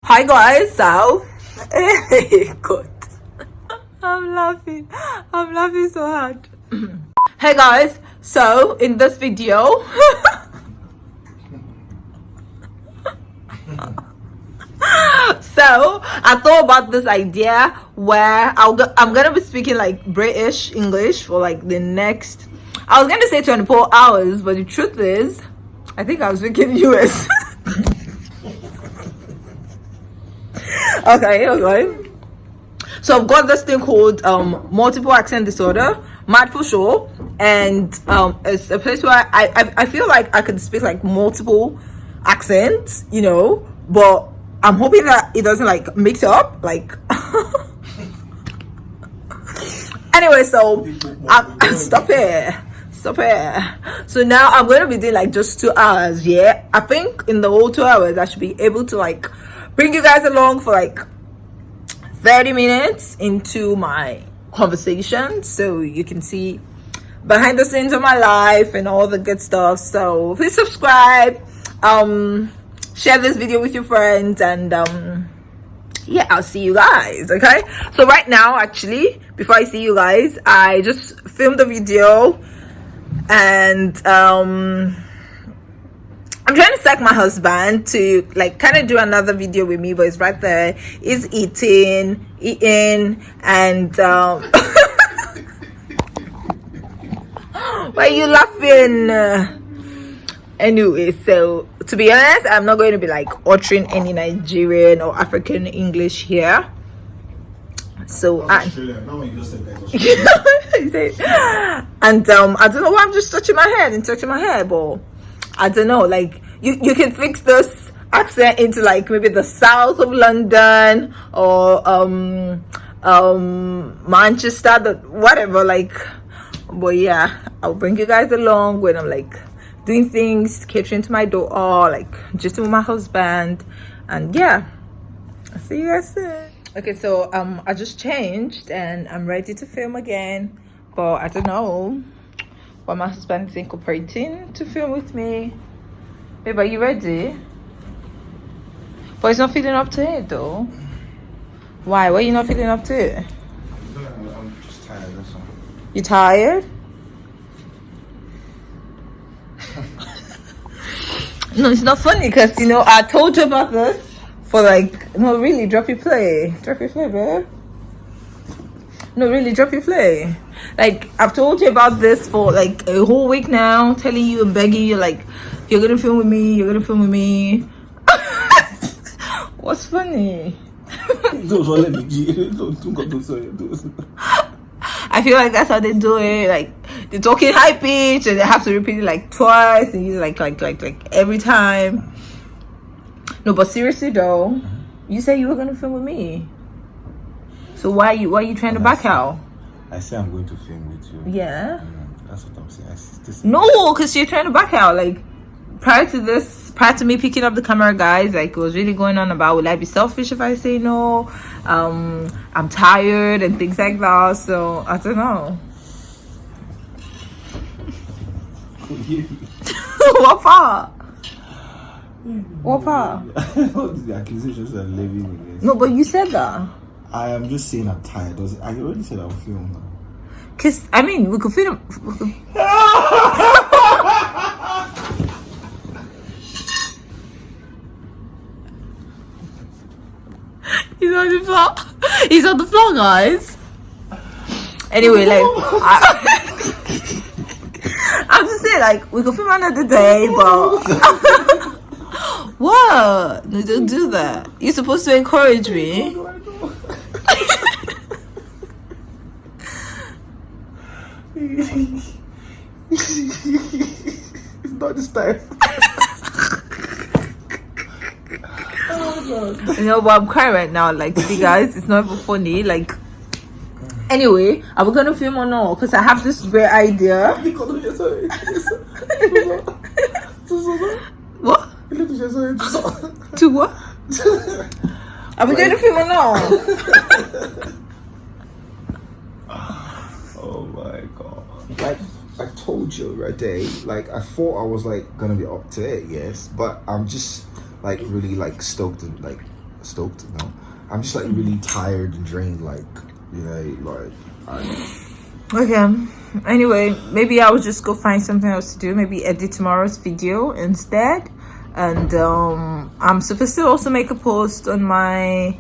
Hi guys, so hey, God, I'm laughing so hard. Hey guys, so in this video so I thought about this idea where I'm gonna be speaking like British English for like the next, I was gonna say 24 hours, but the truth is I think I was speaking US. Okay. So I've got this thing called multiple accent disorder, mad for sure, and it's a place where I feel like I can speak like multiple accents, you know, but I'm hoping that it doesn't like mix up like. Anyway, so stop it. So now I'm going to be doing like just 2 hours. Yeah, I think in the whole 2 hours I should be able to like bring you guys along for like 30 minutes into my conversation, so you can see behind the scenes of my life and all the good stuff. So please subscribe, share this video with your friends, and yeah, I'll see you guys. Okay, so right now, actually, before I see you guys, I just filmed a video, and I'm trying to psych my husband to like kind of do another video with me, but it's right there. He's eating, and why are you laughing? Anyway, so to be honest, I'm not going to be like uttering any Nigerian or African English here. So and I don't know why I'm just touching my head, but I don't know, like you can fix this accent into like maybe the south of London or Manchester, whatever, like. But yeah, I'll bring you guys along when I'm like doing things, catering to my daughter, like just with my husband, and yeah, I'll see you guys soon. Okay, so I just changed and I'm ready to film again, but I don't know why my husband is incorporating to film with me. Babe, are you ready? But he's not feeling up to it though. Why? Why are you not feeling up to it? I'm just tired, that's all. You tired? No, it's not funny because, you know, I told you about this for like, no, really, drop your play, babe. No, really, drop your play. Like, I've told you about this for like a whole week now, telling you and begging you, like, you're gonna film with me. What's funny? I feel like that's how they do it. Like, they're talking high pitch and they have to repeat it like twice and you like every time. No, but seriously though, you said you were gonna film with me. So why are you trying to back out? I say I'm going to film with you. Yeah. That's what I'm saying. No, because you're trying to back out. Like, prior to me picking up the camera, guys, like, it was really going on about, will I be selfish if I say no? I'm tired and things like that. So I don't know. What part? The accusations are living against. No, but you said that. I am just saying I'm tired. I already said I'll film now. Cause I mean, we could film. He's on the floor. He's on the floor, guys. Anyway, like, I'm just saying, like, we could film another day, but what? No, don't do that. You're supposed to encourage me. It's not this time. Oh God. You know, but I'm crying right now. Like, see, guys, it's not even funny. Like, anyway, are we gonna film or no? Because I have this great idea. What? To what? Are we gonna film or no? Oh my God. Like I told you right there, like I thought I was like gonna be up to it, yes, but I'm just like really like stoked and like stoked. You know, I'm just like really tired and drained. Like, you know, like Okay. Anyway, maybe I will just go find something else to do. Maybe edit tomorrow's video instead. And I'm supposed to also make a post on my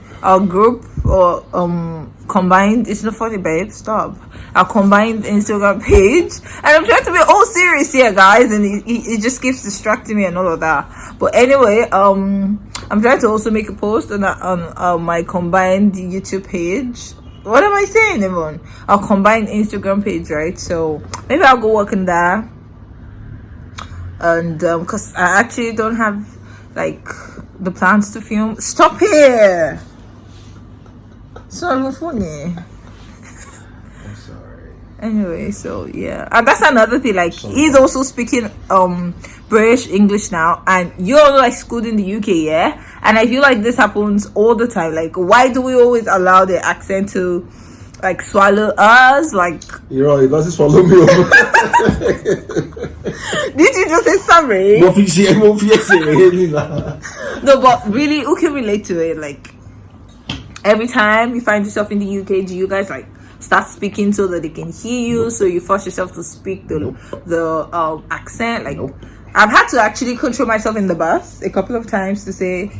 group or combined. It's not funny, babe. Stop. Our combined Instagram page, and I'm trying to be all serious here, guys, and it just keeps distracting me and all of that. But anyway, I'm trying to also make a post on my combined YouTube page. What am I saying, everyone? Our combined Instagram page, right? So maybe I'll go work on that. And because I actually don't have like the plans to film. Stop here. It's not even funny. I'm sorry. Anyway, so yeah, and that's another thing. Like he's also speaking British English now, and you're like schooled in the UK, yeah. And I feel like this happens all the time. Like, why do we always allow the accent to like swallow us? Like, You know, it doesn't swallow me over. did you just say sorry? No, but really, who can relate to it? Like, every time you find yourself in the UK, do you guys like start speaking so that they can hear you? So you force yourself to speak the accent. Like, I've had to actually control myself in the bus a couple of times to say,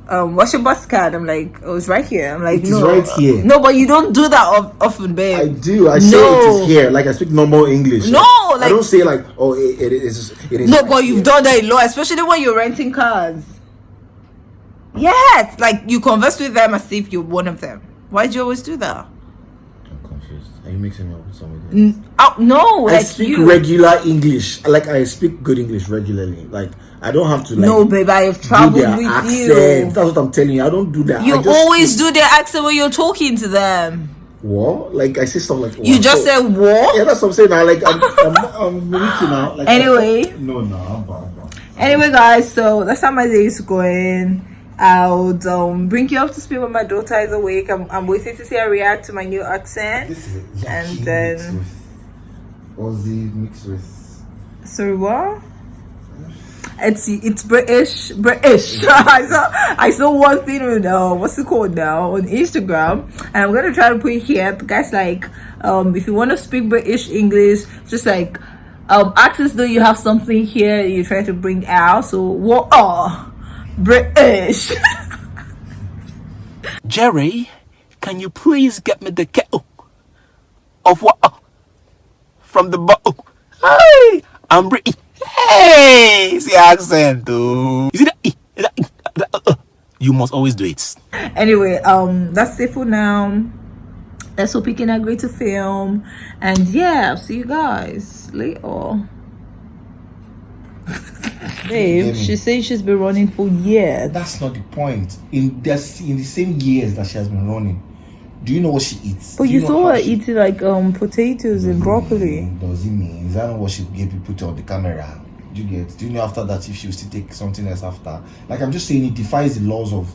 what's your bus card? I'm like, oh, it's right here. I'm like, It is no, right here. no, but you don't do that often, babe. I do. I say it is here. Like I speak normal English. No, I like, don't say like, oh, it is. no, right but you've here. done that a lot, especially when you're renting cars. Yes, like you converse with them as if you're one of them. Why do you always do that? I'm confused. Are you mixing me up with somebody? No, I like speak you. regular English. Like I speak good English regularly. Like I don't have to like. No, babe, I have do traveled their with accent. you. That's what I'm telling you. I don't do that. You I just always do their accent when you're talking to them. What? Like I say stuff like. You what? just said what? Yeah, that's what I'm saying. Now, like I'm reaching out. Like, Anyway. No, I'm bad. Anyway, guys, so that's how my day is going. I'll bring you up to speed when my daughter is awake. I'm waiting to see her react to my new accent. This is it. And then Aussie mixed with. Sorry, what? It's British. I saw one thing with what's it called now on Instagram, and I'm gonna try to put it here. The guy's like, if you want to speak British English, just like act as though you have something here you try to bring out. So what are British? Jerry, can you please get me the kettle of water from the bottle? Hey, I'm British. Hey, it's the accent, too. You see that? You must always do it. Anyway, that's it for now. Let's hope you can agree to film, and yeah, I'll see you guys later. Babe, she says she's been running for years. That's not the point. In the same years that she has been running, do you know what she eats? But Do you know saw how her she- eating like potatoes and broccoli. Does it mean? Is that not what she gave people put on the camera? Do you get? Do you know after that if she was to take something else after? Like I'm just saying, it defies the laws of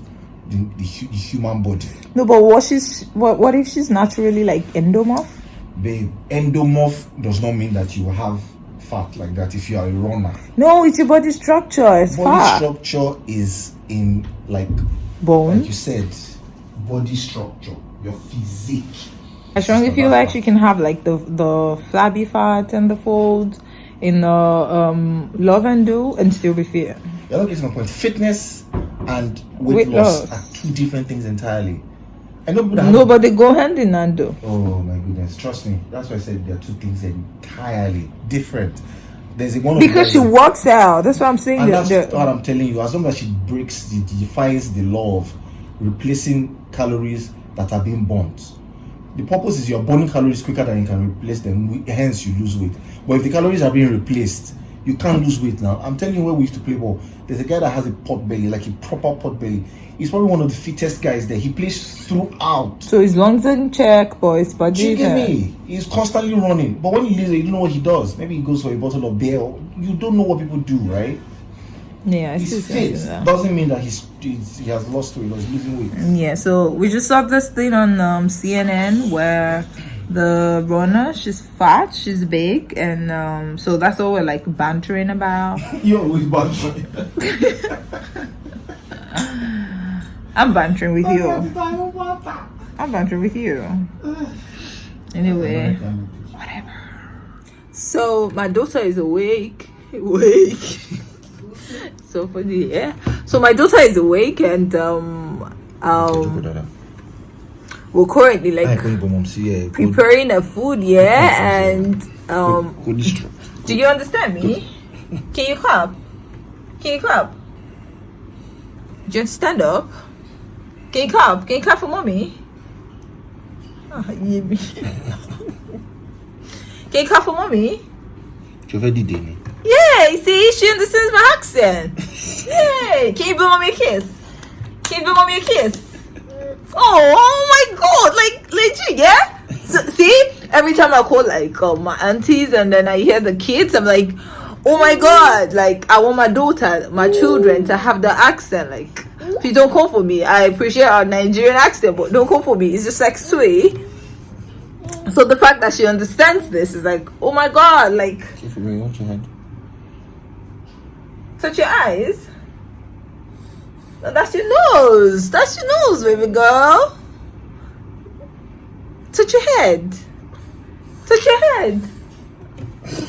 the human body. No, but what if she's naturally like endomorph? Babe, endomorph does not mean that you have fat like that if you are a runner. No, it's your body structure. It's Body fat. structure is in like Bone. you said, body structure, your physique. I strongly feel like she can have like the flabby fat and the folds in the love and do and still be fit. You're not getting my point. Fitness and weight Weight loss loss. are two different things entirely. I know people that No, have- but they go hand in hand though. Oh my goodness, trust me. That's why I said there are two things entirely different. There's a one of Because she the guys works out. That's what I'm saying. and that's The- what I'm telling you. As long as she defies the law of replacing calories that are being burnt. The purpose is you're burning calories quicker than you can replace them, hence you lose weight. But if the calories are being replaced, you can't lose weight now. I'm telling you, where we used to play ball, there's a guy that has a pot belly, like a proper pot belly. He's probably one of the fittest guys there. He plays throughout. So his lungs in check, but his Do body you is get me? He's constantly running. But when he leaves, you don't know what he does. Maybe he goes for a bottle of beer. You don't know what people do, right? Yeah, I see He's something fit. there. Doesn't mean that he has lost weight or he's losing weight. Yeah, so we just saw this thing on CNN where the runner, she's fat, she's big, and so that's all we're like bantering about. You're always bad. I'm bantering with you. I'm bantering with you. Anyway, whatever. So my daughter is awake. So funny, yeah. So my daughter is awake, and we're currently like preparing a food, yeah. And do you understand me? Can you clap? Can you clap? Just stand up. Can you clap? Can you clap for mommy? Oh, yeah. Can you clap for mommy? Yeah, you see, she understands my accent. Yay! Can you blow mommy a kiss? Can you blow mommy a kiss? Oh my god, like legit, yeah? So, see, every time I call like my aunties and then I hear the kids, I'm like, oh my god, like I want my daughter, my children to have the accent. Like, please don't call for me. I appreciate our Nigerian accent, but don't call for me. It's just like sweet. So the fact that she understands this is like, oh my god, like. For me, watch your hand. Touch your eyes. No, that's your nose. That's your nose, baby girl. Touch your head. Touch your head.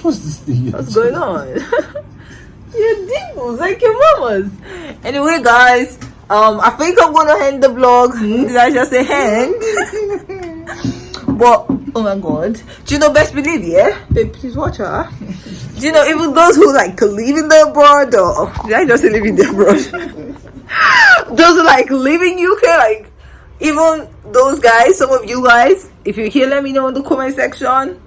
What's this thing? What's going on? Your dimples like your mama's. Anyway, guys, I think I'm gonna end the vlog. Did I just say end? But oh my god, do you know? Best believe, yeah, babe, please watch her. Do you know, even those who like live in the abroad, or did I just say live in the abroad? Those who like live in UK, like even those guys, some of you guys, if you're here, let me know in the comment section.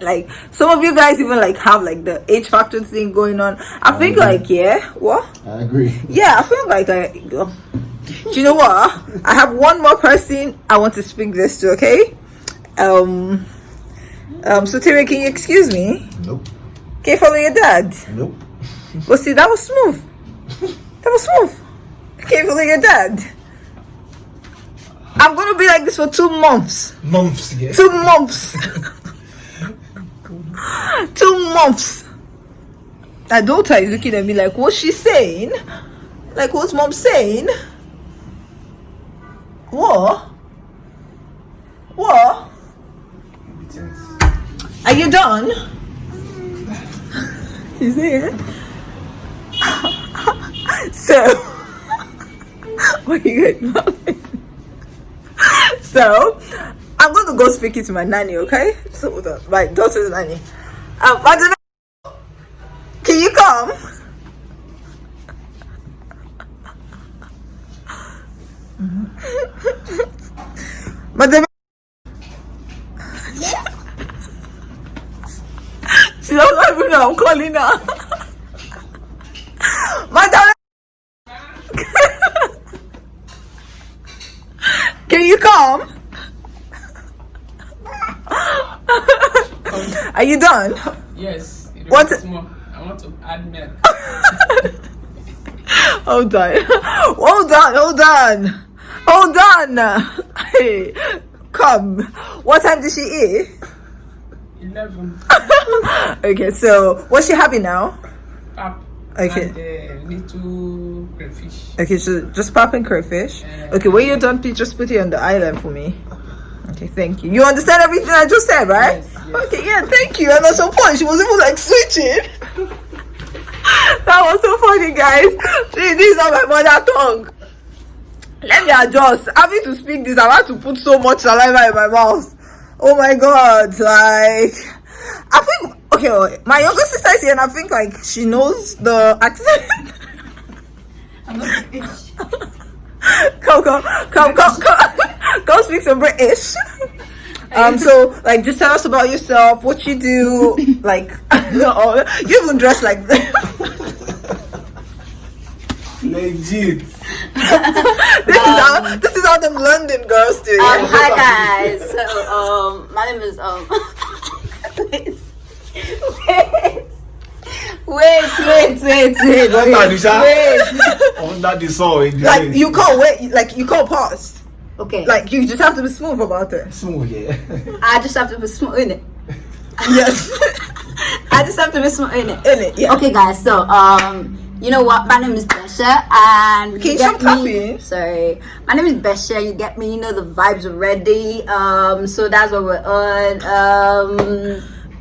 Like some of you guys even like have like the H factor thing going on. I think like, yeah, what? I agree. Yeah, I feel like do you know what? I have one more person I want to speak this to, okay? So Terry, can you excuse me? Nope. Can you follow your dad? Nope. Well, see, that was smooth. That was smooth. Can you follow your dad? I'm gonna be like this for 2 months. Months, yeah. 2 months. 2 months. My daughter is looking at me like, what's she saying? Like, what's mom saying? What? What? Are you done? You see it? So, what are you guys laughing? So, I'm going to go speaking to my nanny, okay? So, my daughter's nanny. Madam, can you come? Madam, she doesn't even know I'm calling her. Madam, can you come? Are you done? Yes. What? I want to add milk. Hold on. Hold on. Hey, come. What time did she eat? 11. Okay, so what's she having now? Pap. Okay. And little crayfish. Okay, so just pop and crayfish. Okay, when you're done, please just put it on the island for me. Okay, thank you. You understand everything I just said, right? Yes. Okay, yeah, thank you. And at some point, she was even like switching. That was so funny, guys. See, this is not my mother tongue. Let me adjust. Having to speak this, I have to put so much saliva in my mouth. Oh my god, like, I think, okay, my younger sister is here and I think like she knows the accent. I'm not British. Come speak some British. So like just tell us about yourself, what you do, like you even dress like that. Legit. This is how them London girls do. Hi guys. So my name is wait. Under the saw in the Like rain. you can't wait, like you can't pause. Okay. Like you just have to be smooth about it. Smooth, yeah. I just have to be smart in it. Yes. I just have to be smart in it. In it, yeah. Okay guys, so You know what? My name is Besha, and Can you get stop me. clapping? Sorry, my name is Besha. You get me. You know the vibes already. So that's what we're on.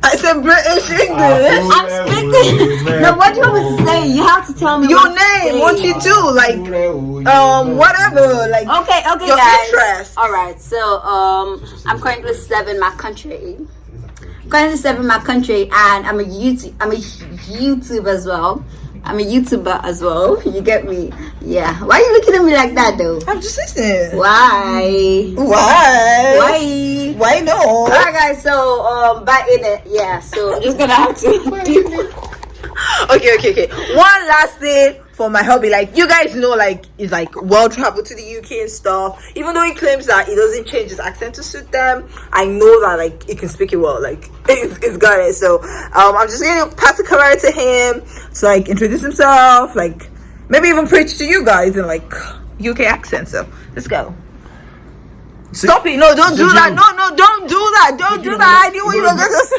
I said British English. I'm speaking. No, what do you want me to say? You have to tell me Your what to name, say. what you do, like whatever, like Okay, your guys. interest. All right. So I'm currently serving my country. Currently serving my country, and I'm a YouTuber as well. I'm a YouTuber as well. You get me? Yeah. Why are you looking at me like that though? I'm just listening. Why? Why? Why no? Alright guys, so back in it, yeah. So I'm just gonna have to Okay. One last thing for my hobby, like you guys know, like he's like world travel to the UK and stuff. Even though he claims that he doesn't change his accent to suit them, I know that like he can speak it well. Like it's got it. So I'm just gonna pass the camera to him to like introduce himself, like maybe even preach to you guys in like UK accent. So let's go. Stop it! No, don't do that! No, don't do that! Don't do that! I knew what you were gonna say.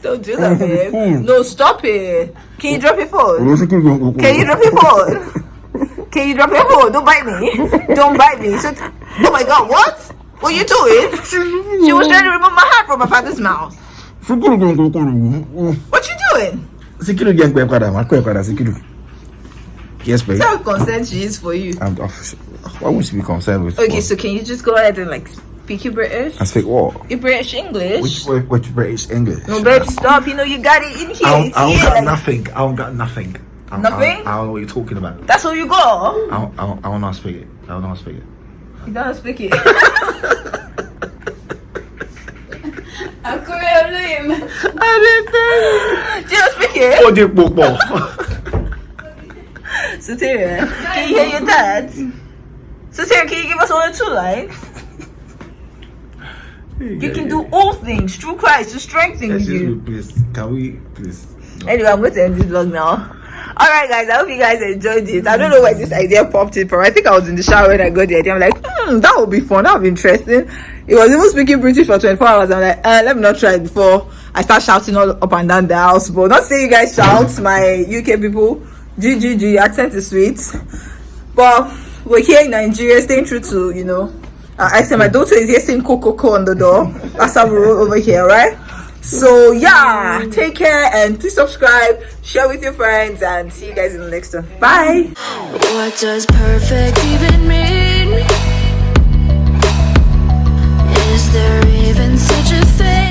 Don't do that, babe. No, stop it. Can you drop your phone? Can you drop your phone? Can you drop your phone? Don't bite me. Don't bite me. So, oh my God, what? What are you doing? She was trying to remove my hand from my father's mouth. What you doing? Yes, babe. Tell consent she is for you. Why would she be concerned with? Okay, so can you just go ahead and like speak your British? I speak what? Your British English. Which British English? No, babe, stop. You know you got it in here. I don't It's here, got like- nothing. I don't got nothing. Nothing? I don't know what you're talking about. That's all you go. I don't know how to speak it. I don't know how to speak it. You don't speak it. Do you speak it? Oh, dear, book. Soteria, can you hear your dad? Soteria, can you give us one or two lines? You can do all things through Christ to strengthen Excuse you. me, please. Can we, please? Anyway, I'm going to end this vlog now. Alright guys, I hope you guys enjoyed it. I don't know where this idea popped in from. I think I was in the shower when I got the idea. I'm like, that would be fun, that would be interesting. It was even speaking British for 24 hours. I'm like, let me not try it before I start shouting all up and down the house. But not saying you guys shout, my UK people. GGG, accent is sweet. But we're here in Nigeria, staying true to, you know, I said my daughter is here saying Coco on the door. That's how we roll over here, right? So yeah, take care and please subscribe, share with your friends, and see you guys in the next one. Bye. What does perfect even mean?